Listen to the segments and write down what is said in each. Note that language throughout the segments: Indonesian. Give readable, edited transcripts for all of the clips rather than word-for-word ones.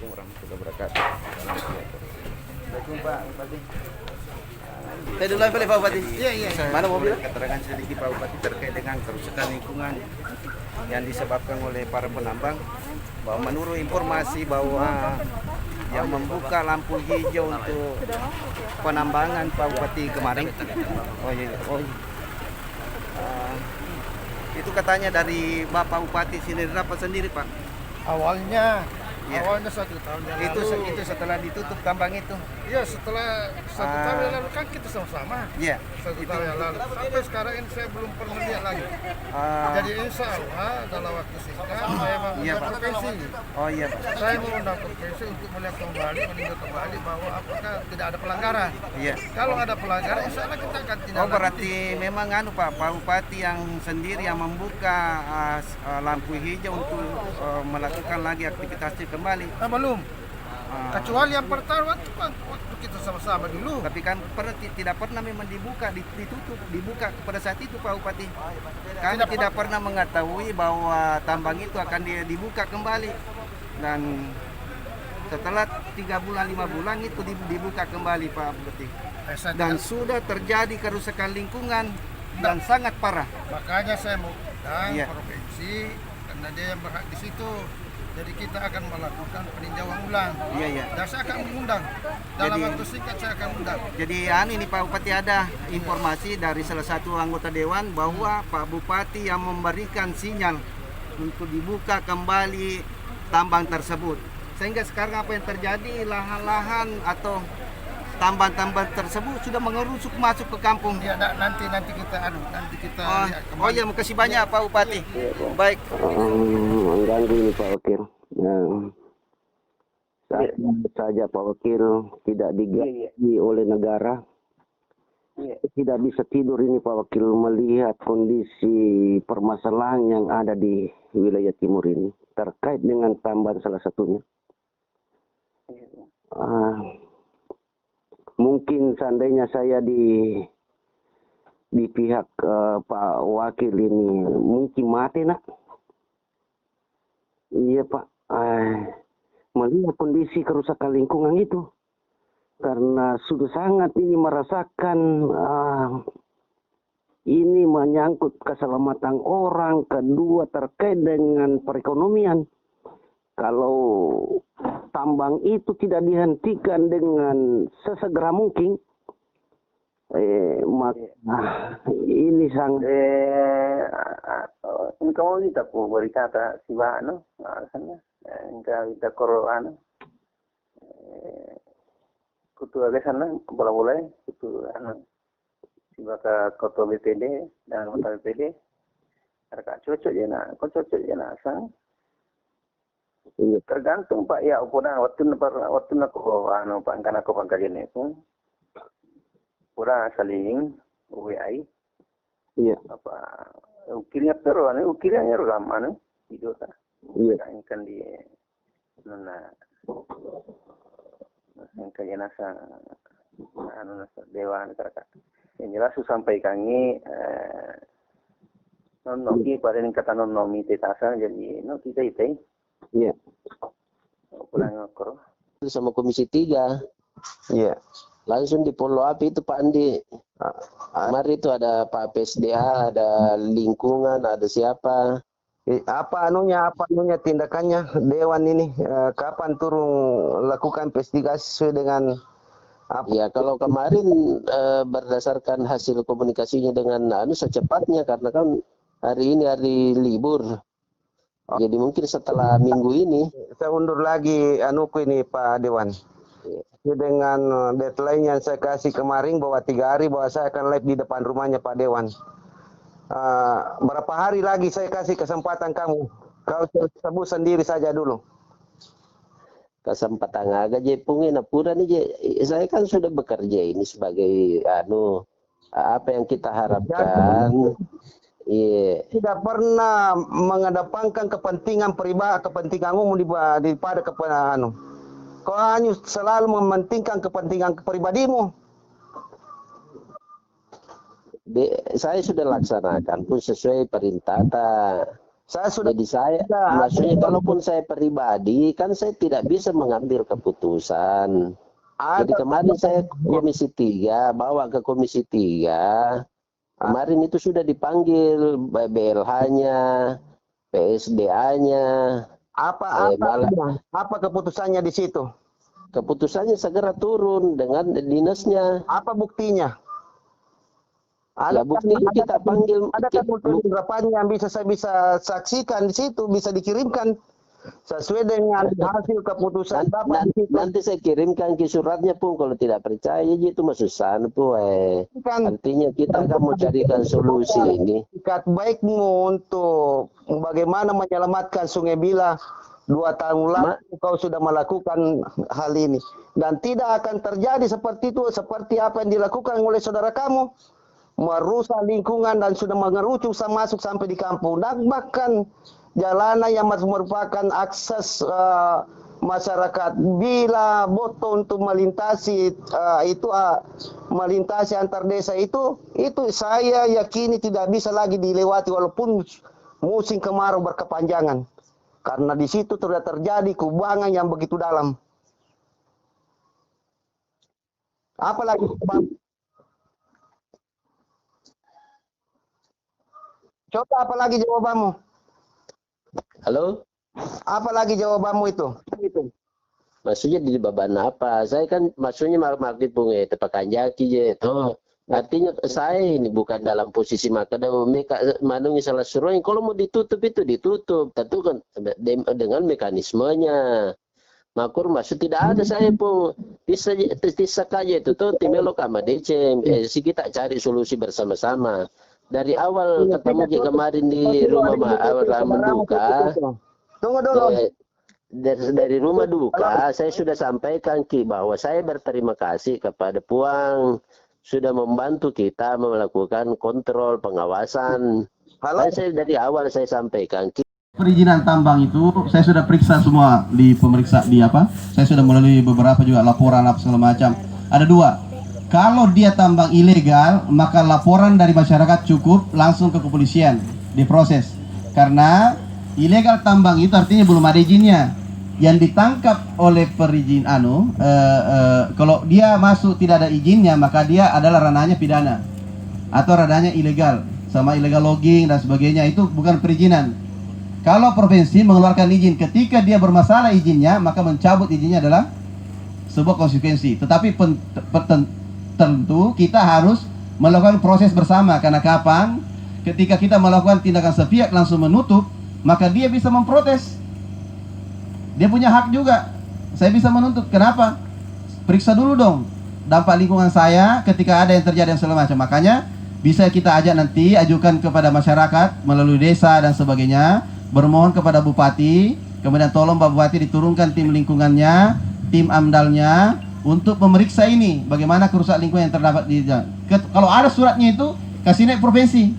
Assalamualaikum warahmatullahi wabarakatuh. Assalamualaikum Pak Bupati. Saya dulu boleh Pak Bupati? Iya. Mana mobil? Keterangan sedikit Pak Bupati terkait dengan kerusakan lingkungan yang disebabkan oleh para penambang. Bahwa menurut informasi bahwa yang membuka lampu hijau untuk penambangan Pak Bupati kemarin. Oh iya. Itu katanya dari Bapak Bupati sini dapat sendiri Pak. Awalnya Iya. 1 tahun yang Itu lalu. setelah ditutup tambang itu. Iya, setelah 1 tahun yang lalu kan kita sama-sama. Iya. 1 tahun yang lalu. Sampai sekarang ini saya belum pernah lihat lagi. Jadi insya Allah dalam waktu singkat saya mau Iya, undang Pak. provinsi. Oh iya Pak. Saya mau undang provinsi untuk melihat kembali, meninjau kembali bahwa apakah tidak ada pelanggaran. Iya. Kalau ada pelanggaran, insya Allah kita akan tindak Oh lanjuti. berarti memang Pak Bupati yang sendiri yang membuka lampu hijau untuk melakukan lagi aktivitasnya kembali. Belum. Ah, Kecuali yang pertama waktu kita sama-sama dulu. tapi kan tidak pernah memang ditutup, dibuka pada saat itu Pak Bupati. Kami tidak pernah mengetahui bahwa tambang itu akan dibuka kembali. Dan setelah 3 bulan 5 bulan itu dibuka kembali Pak Bupati. Dan sudah terjadi kerusakan lingkungan dan sangat parah. Makanya saya mau undang Iya. provinsi karena dia yang berhak di situ. Jadi kita akan melakukan peninjauan ulang. Iya. Dan saya akan mengundang. Dalam Jadi- waktu singkat saya akan undang. Jadi ini Pak Bupati ada informasi dari salah satu anggota dewan bahwa Pak Bupati yang memberikan sinyal untuk dibuka kembali tambang tersebut. Sehingga sekarang apa yang terjadi, lahan-lahan atau tambang-tambang tersebut sudah mengerusuk masuk ke kampung. Ya, nanti kita lihat kembali. Oh ya, makasih banyak Pak Bupati. Baik. Mengganggu ini Pak Wakil. Saja Pak Wakil tidak digaji oleh negara. Tidak bisa tidur ini Pak Wakil melihat kondisi permasalahan yang ada di wilayah timur ini terkait dengan tambang salah satunya. Mungkin seandainya saya di pihak Pak Wakil ini mungkin mati nak. Iya Pak, melihat kondisi kerusakan lingkungan itu karena sudah sangat ini merasakan ini menyangkut keselamatan orang, kedua terkait dengan perekonomian. Kalau tambang itu tidak dihentikan dengan sesegera mungkin, maka ini sangat kamu kita po berkata si ba no sana kita koro kutu agak sana bola kutu si baka koto BPD dan kota BPD mereka cocok je nak sang tergantung Pak ya upuna waktu nak pangkan aku pangkajan itu pura saling WI iya apa ukirnya terus ukirnya lama video ta iya kan di nona yang kaya nasa nasa dewan terkait yang jelas sampai kangi non nomi pada yang kata non nomi tetasa jadi no kita itu iya pulang ngokor sama Komisi 3 iya. langsung di follow up itu Pak Andi. Kemarin itu ada Pak PSDA, ada lingkungan, ada siapa. Apa anunya tindakannya Dewan ini kapan turun lakukan investigasi sesuai dengan apa? Ya kalau kemarin berdasarkan hasil komunikasinya dengan secepatnya karena kan hari ini hari libur. Jadi mungkin setelah minggu ini. Saya undur lagi ini Pak Dewan. Dengan deadline yang saya kasih kemarin bahwa 3 hari bahwa saya akan live di depan rumahnya Pak Dewan. Berapa hari lagi saya kasih kesempatan kamu? Kau sebut sendiri saja dulu. Kesempatan agak jepungin apura nih saya kan sudah bekerja ini sebagai apa yang kita harapkan. Iya. Tidak pernah mengedepankan kepentingan pribadi, kepentingan umum daripada kepentingan Kau hanya selalu mementingkan kepentingan pribadimu. Saya sudah laksanakan pun sesuai perintah Saya sudah Jadi maksudnya kalaupun saya pribadi, kan saya tidak bisa mengambil keputusan. Jadi kemarin saya Komisi 3, bawa ke Komisi 3. Kemarin itu sudah dipanggil BLH-nya, PSDA-nya. Apa keputusannya di situ? Keputusannya segera turun dengan dinasnya. Apa buktinya? Bukti kita panggil. Ada beberapa yang saya bisa saksikan di situ, bisa dikirimkan sesuai dengan hasil keputusan nanti saya kirimkan ke suratnya pun, kalau tidak percaya itu masuk sana pun. Artinya kita akan mau carikan solusi ini. Baikmu untuk bagaimana menyelamatkan Sungai Bila. 2 tahun lalu kau sudah melakukan hal ini dan tidak akan terjadi seperti itu, seperti apa yang dilakukan oleh saudara kamu, merusak lingkungan dan sudah mengerucut masuk sampai di kampung dan bahkan jalanan yang merupakan akses masyarakat Bila Boto untuk melintasi melintasi antar desa itu saya yakini tidak bisa lagi dilewati walaupun musim kemarau berkepanjangan. Karena di situ sudah terjadi kubangan yang begitu dalam. Apalagi coba apalagi jawabanmu? Halo? Apalagi jawabanmu itu? Maksudnya di beban apa? Saya kan maksudnya market bunga tepakan jaki je itu. Artinya saya ini bukan dalam posisi maka manungi salah suruh. Kalau mau ditutup itu ditutup, tentu kan dengan mekanismenya. Makur maksud tidak ada saya pun bisa saja itu tuh timelok sama DC. Si kita cari solusi bersama-sama. Dari awal ketemu kemarin di rumah Menduka. Tunggu dulu. Dari rumah duka saya sudah sampaikan bahwa saya berterima kasih kepada Puang sudah membantu kita melakukan kontrol pengawasan. Saya dari awal saya sampaikan. Perizinan tambang itu saya sudah periksa semua saya sudah melalui beberapa juga laporan apa segala macam. Ada 2. Kalau dia tambang ilegal, maka laporan dari masyarakat cukup langsung ke kepolisian diproses. Karena ilegal tambang itu artinya belum ada izinnya. Yang ditangkap oleh perizin kalau dia masuk tidak ada izinnya, maka dia adalah ranahnya pidana atau ranahnya ilegal, sama illegal logging dan sebagainya, itu bukan perizinan. Kalau provinsi mengeluarkan izin ketika dia bermasalah izinnya, maka mencabut izinnya adalah sebuah konsekuensi. Tetapi tentu kita harus melakukan proses bersama, karena ketika kita melakukan tindakan sepihak langsung menutup, maka dia bisa memprotes. Dia punya hak juga. Saya bisa menuntut. Kenapa? Periksa dulu dong dampak lingkungan saya ketika ada yang terjadi yang segala macam. Makanya bisa kita ajak nanti, ajukan kepada masyarakat melalui desa dan sebagainya, bermohon kepada Bupati, kemudian tolong Pak Bupati diturunkan tim lingkungannya, tim AMDALnya untuk memeriksa ini, bagaimana kerusakan lingkungan yang terdapat di jalan. Kalau ada suratnya itu kasih naik provinsi.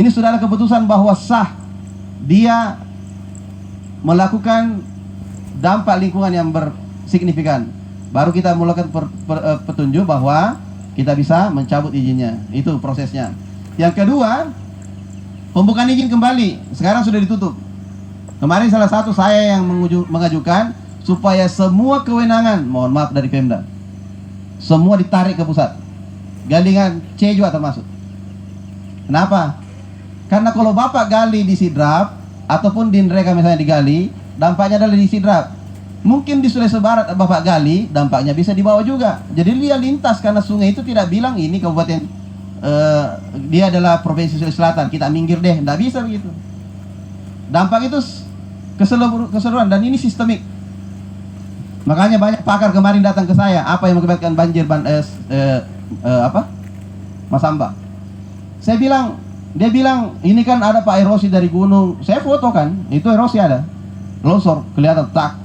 Ini sudah ada keputusan bahwa sah dia melakukan dampak lingkungan yang bersignifikan, baru kita melakukan petunjuk bahwa kita bisa mencabut izinnya. Itu prosesnya. Yang kedua, pembukaan izin kembali sekarang sudah ditutup. Kemarin salah satu saya yang mengajukan supaya semua kewenangan, mohon maaf dari Pemda, semua ditarik ke pusat. Galingan C juga termasuk. Kenapa? Karena kalau Bapak gali di Sidrap ataupun di Nreka misalnya digali, dampaknya adalah di Sidrap. Mungkin di Sulawesi Barat Bapak gali, dampaknya bisa dibawa juga. Jadi dia lintas, karena sungai itu tidak bilang ini kabupaten dia adalah provinsi Sulawesi Selatan, kita minggir deh, tidak bisa begitu. Dampak itu keseluruhan dan ini sistemik. Makanya banyak pakar kemarin datang ke saya, apa yang mengakibatkan banjir Masamba. Dia bilang ini kan ada Pak erosi dari gunung. Saya foto kan, itu erosi ada. Longsor kelihatan tak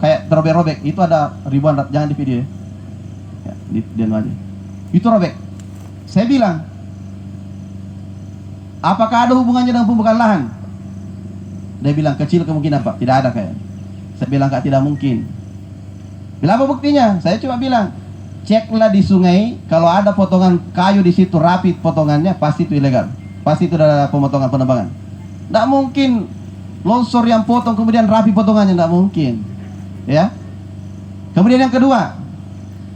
kayak terobek-robek. Itu ada ribuan, jangan di video ya. Di aja. Itu robek. Saya bilang, apakah ada hubungannya dengan pembukaan lahan? Dia bilang kecil kemungkinan Pak, tidak ada kayak. Saya bilang Kak, tidak mungkin. Bila apa buktinya? Saya cuma bilang, ceklah di sungai, kalau ada potongan kayu di situ rapi potongannya, pasti itu ilegal. Pasti itu adalah pemotongan penebangan. Tidak mungkin longsor yang potong kemudian rapi potongannya, tidak mungkin. Ya. Kemudian yang kedua,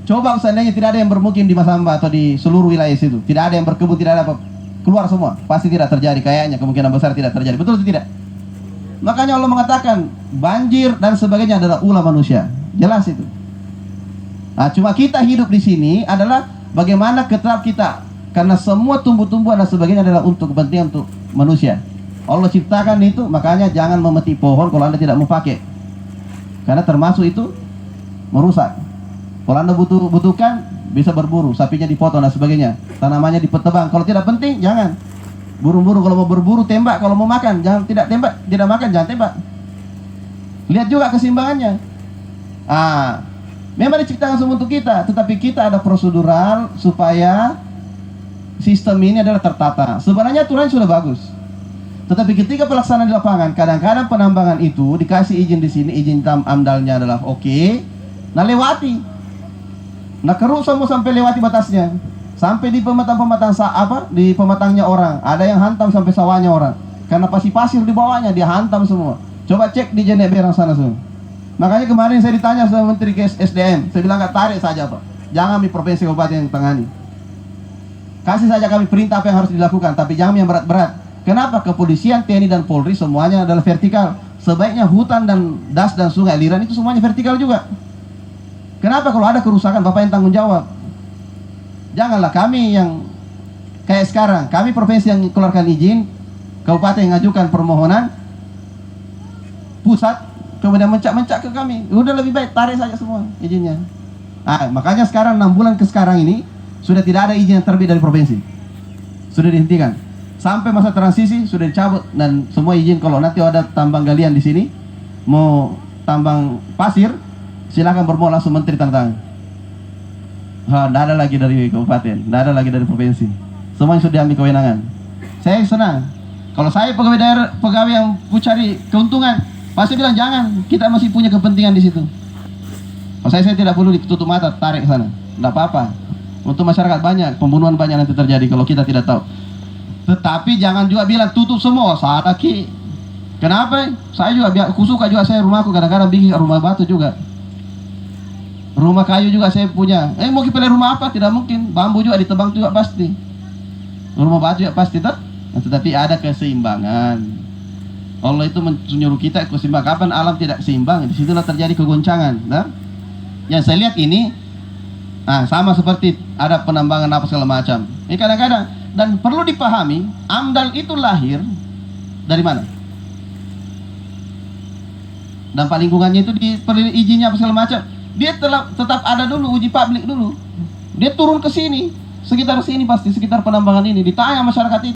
coba seandainya tidak ada yang bermukim di Masamba atau di seluruh wilayah situ, tidak ada yang berkebun, tidak ada apa, keluar semua, pasti tidak terjadi. Kayaknya kemungkinan besar tidak terjadi. Betul atau tidak? Makanya Allah mengatakan banjir dan sebagainya adalah ulah manusia. Jelas itu. Nah, cuma kita hidup di sini adalah bagaimana tetap kita, karena semua tumbuh-tumbuhan dan sebagainya adalah untuk kepentingan untuk manusia. Allah ciptakan itu, makanya jangan memetik pohon kalau Anda tidak mau pakai, karena termasuk itu merusak. Kalau Anda butuhkan, bisa berburu, sapinya dipotong dan sebagainya, tanamannya dipetebang. Kalau tidak penting, jangan. Buru-buru, kalau mau berburu tembak, kalau mau makan jangan, tidak tembak, tidak makan jangan tembak. Lihat juga keseimbangannya. Memang diciptakan semua untuk kita, tetapi kita ada prosedural supaya sistem ini adalah tertata. Sebenarnya aturan sudah bagus, tetapi ketika pelaksanaan di lapangan, kadang-kadang penambangan itu dikasih izin di sini, izin amdalnya adalah oke, nah lewati, nah keruk semua sampai lewati batasnya. Sampai di pematang-pematang di pematangnya orang, ada yang hantam sampai sawahnya orang, karena pasir di bawahnya dia hantam semua. Coba cek di Jenek Berang sana semua. Makanya kemarin saya ditanya sama Menteri SDM, saya bilang nggak, tarik saja Pak, jangan di provinsi kabupaten yang tangani. Kasih saja kami perintah apa yang harus dilakukan, tapi jangan yang berat-berat. Kenapa? Kepolisian, TNI dan Polri semuanya adalah vertikal. Sebaiknya hutan dan das dan sungai aliran itu semuanya vertikal juga. Kenapa? Kalau ada kerusakan Bapak yang tanggung jawab. Janganlah kami yang kayak sekarang, kami provinsi yang keluarkan izin, kabupaten yang ngajukan permohonan, pusat kemudian mencak-mencak ke kami. Udah lebih baik tarik saja semua izinnya. Makanya sekarang 6 bulan ke sekarang ini sudah tidak ada izin yang terbit dari provinsi, sudah dihentikan. Sampai masa transisi sudah dicabut, dan semua izin kalau nanti ada tambang galian di sini, mau tambang pasir, silakan bermohon langsung menteri tanda tangan. Tidak ada lagi dari kabupaten, tidak ada lagi dari provinsi, semuanya sudah diambil kewenangan. Saya senang. Kalau saya pegawai daerah, pegawai yang cari keuntungan, pasti bilang jangan, kita masih punya kepentingan di situ. Kalau saya tidak perlu ditutup mata, tarik ke sana, tidak apa-apa. Untuk masyarakat banyak, pembunuhan banyak nanti terjadi kalau kita tidak tahu. Tetapi jangan juga bilang tutup semua, saat lagi. Kenapa? Saya juga, suka juga saya rumahku kadang-kadang bikin rumah batu juga. Rumah kayu juga saya punya. Mau pilih rumah apa? Tidak mungkin. Bambu juga ditebang juga pasti. Rumah batu juga pasti tak? Tetapi ada keseimbangan. Allah itu menyuruh kita keseimbangan. Kapan alam tidak seimbang, disitulah terjadi kegoncangan. Nah? Yang saya lihat ini, sama seperti ada penambangan apa segala macam. Ini kadang-kadang, dan perlu dipahami, AMDAL itu lahir dari mana? Dampak lingkungannya itu perlu izinnya apa segala macam. Dia tetap ada dulu, uji publik dulu. Dia turun ke sini, sekitar sini pasti, sekitar penambangan ini, ditanya masyarakat itu.